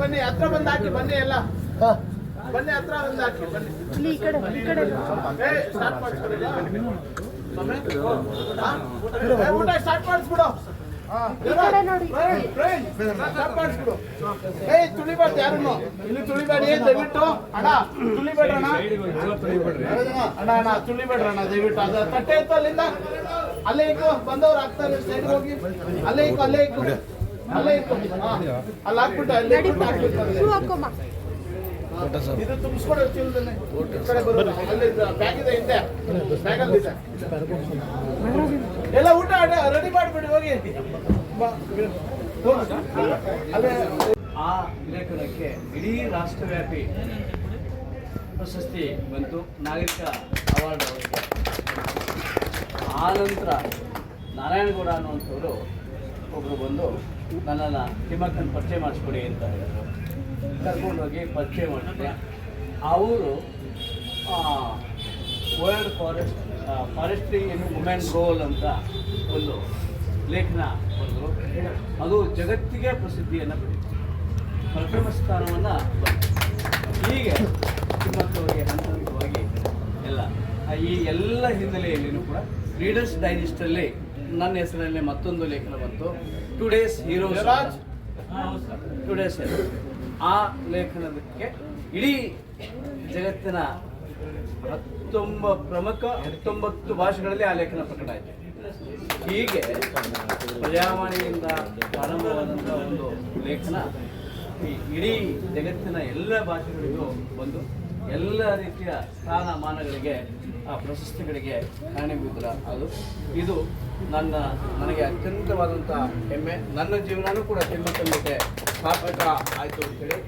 ಬನ್ನಿ ಹತ್ರ ಬಂದು ಹಾಕಿ ಬನ್ನಿ ಎಲ್ಲ ಬನ್ನಿ ಹತ್ರ ಬಂದು ಹಾಕಿ ಬನ್ನಿ ಸ್ಟಾರ್ಟ್ ಮಾಡಿಸ್ಬಿಡು ಊಟ ಸ್ಟಾರ್ಟ್ ಮಾಡಿಸ್ಬಿಡು ತುಳಿಬಾರ್ದು ಯಾರನ್ನು ಇಲ್ಲಿ ತುಳಿಬೇಡಿ ದಯವಿಟ್ಟು ಅಣ್ಣ ತುಳಿಬೇಡ್ರಣ್ಣ ಅಣ್ಣ ತುಳಿಬೇಡ್ರಣ್ಣ ದಯವಿಟ್ಟು ಅದ ತಟ್ಟೆ ಇತ್ತು ಅಲ್ಲಿಂದ ಅಲ್ಲೇ ಇಕ್ಕು ಬಂದವ್ರು ಹಾಕ್ತಾರೆ ಸೈಡ್ ಹೋಗಿ ಅಲ್ಲೇ ಇಕ್ಕು ಅಲ್ಲೇ ಇಕ್ಕು ಅಲ್ಲೇ ಇಕ್ಕು ಅಲ್ಲಿ ಹಾಕ್ಬಿಟ್ಟು ಅಲ್ಲೇ ಹಾಕ್ಬಿಟ್ಟು ಇದು ತುಂಬಿಸ್ಕೊಡೋ ಚೀಲದನ್ನೇ ಈ ಕಡೆ ಬರೋದು ಅಲ್ಲಿ ಬ್ಯಾಗ್ ಇದೆ ಹಿಂದೆ ಬ್ಯಾಗಲ್ಲಿ ಇದೆ ಎಲ್ಲ ಊಟ ರೆಡಿ ಮಾಡಿಬಿಡಿ ಹೋಗಿ ಆ ಲೇಖನಕ್ಕೆ ಇಡೀ ರಾಷ್ಟ್ರವ್ಯಾಪಿ ಪ್ರಶಸ್ತಿ ಬಂತು, ನಾಗರಿಕ ಅವಾರ್ಡ್ ಅವರಿಗೆ. ಆ ನಂತರ ನಾರಾಯಣಗೌಡ ಅನ್ನುವಂಥವರು ಒಬ್ಬರು ಬಂದು ನನ್ನನ್ನು ತಿಮ್ಮಕ್ಕನ ಪರಿಚಯ ಮಾಡಿಸ್ಕೊಡಿ ಅಂತ ಹೇಳಿದರು. ಕರ್ಕೊಂಡೋಗಿ ಪರಿಚಯ ಮಾಡಿದೆ. ಅವರು ವರ್ಲ್ಡ್ ಫಾರೆಸ್ಟ್ರಿ ಇನ್ ವುಮೆನ್ ಗೋಲ್ ಅಂತ ಒಂದು ಲೇಖನ ಬರೆದರು. ಅದು ಜಗತ್ತಿಗೆ ಪ್ರಸಿದ್ಧಿಯನ್ನು ಪಡೆಯಿತು, ಪ್ರಥಮ ಸ್ಥಾನವನ್ನು ಬಂತು. ಹೀಗೆ ತಿಮ್ಮಕ್ಕವರಿಗೆ ಹಂತವಾಗಿ ಈ ಎಲ್ಲ ಹಿನ್ನೆಲೆಯಲ್ಲಿಯೂ ಕೂಡ ರೀಡರ್ಸ್ ಡೈಜೆಸ್ಟಲ್ಲಿ ನನ್ನ ಹೆಸರಲ್ಲಿ ಮತ್ತೊಂದು ಲೇಖನ ಬಂತು, ಟುಡೇಸ್ ಹೀರೋಸ್. ಟುಡೇಸ್ ಆ ಲೇಖನಕ್ಕೆ ಇಡೀ ಜಗತ್ತಿನ 19 ಭಾಷೆಗಳಲ್ಲಿ ಆ ಲೇಖನ ಪ್ರಕಟ ಆಯಿತು. ಹೀಗೆ ಪ್ರಜಾವಾಣಿಯಿಂದ ಪ್ರಾರಂಭವಾದಂಥ ಒಂದು ಲೇಖನ ಇಡೀ ಜಗತ್ತಿನ ಎಲ್ಲ ಭಾಷೆಗಳಿಗೂ ಬಂದು ಎಲ್ಲ ರೀತಿಯ ಸ್ಥಾನಮಾನಗಳಿಗೆ ಆ ಪ್ರಶಸ್ತಿಗಳಿಗೆ ಕಾರಣೀಭೂತರ ಇದು ನನಗೆ ಅತ್ಯಂತವಾದಂಥ ಹೆಮ್ಮೆ. ನನ್ನ ಜೀವನವೂ ಕೂಡ ತಿಮ್ಮಕ್ಕನ ಜೊತೆ ಸಾರ್ಥಕ ಆಯಿತು ಅಂತೇಳಿ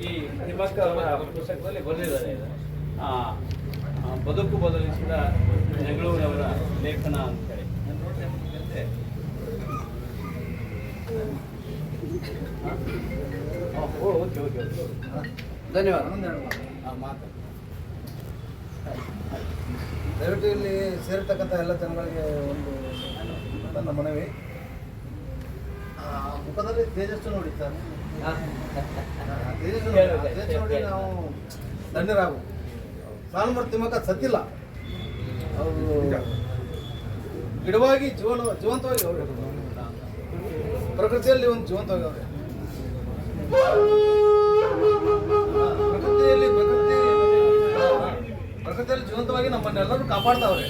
ಈ ತಿಮ್ಮಕ್ಕ ಅವರ ಪುಸ್ತಕದಲ್ಲಿ ಬರೆದಿದ್ದಾರೆ. ಬದುಕು ಬದಲಿಸಿದ ನೆಗಳೂರವರ ಲೇಖನ ಅಂತೇಳಿ. ಓಕೆ ಓಕೆ ಓಕೆ, ಧನ್ಯವಾದ. ಮಾತು ದಯವಿಟ್ಟು ಇಲ್ಲಿ ಸೇರಿರ್ತಕ್ಕಂಥ ಎಲ್ಲ ಜನಗಳಿಗೆ ಒಂದು ನನ್ನ ಮನವಿ, ಮುಖದಲ್ಲಿ ತೇಜಸ್ಸು ನೋಡಿ ಸರ್, ತೇಜಸ್ಸು ನೋಡಿ ನಾವು ಧನ್ಯರಾಗು. ಸಾಲುಮರ ತಿಮ್ಮಕ್ಕ ಸತ್ತಿಲ್ಲ, ಅವರು ಗಿಡವಾಗಿ ಜೀವಂತವಾಗಿ ಅವರು ಪ್ರಕೃತಿಯಲ್ಲಿ ಒಂದು ಜೀವಂತವಾಗಿ ಅವ್ರೆ. ಪ್ರಕೃತಿಯಲ್ಲಿ ಜೀವಂತವಾಗಿ ನಮ್ಮನ್ನೆಲ್ಲರೂ ಕಾಪಾಡ್ತಾವ್ರೆ.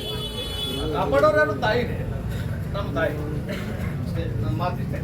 ಕಾಪಾಡೋರು ಯಾರು? ತಾಯಿನೇ, ನಮ್ಮ ತಾಯಿ. ಅಷ್ಟೇ ನನ್ನ ಮಾತಿಷ್ಟೇ.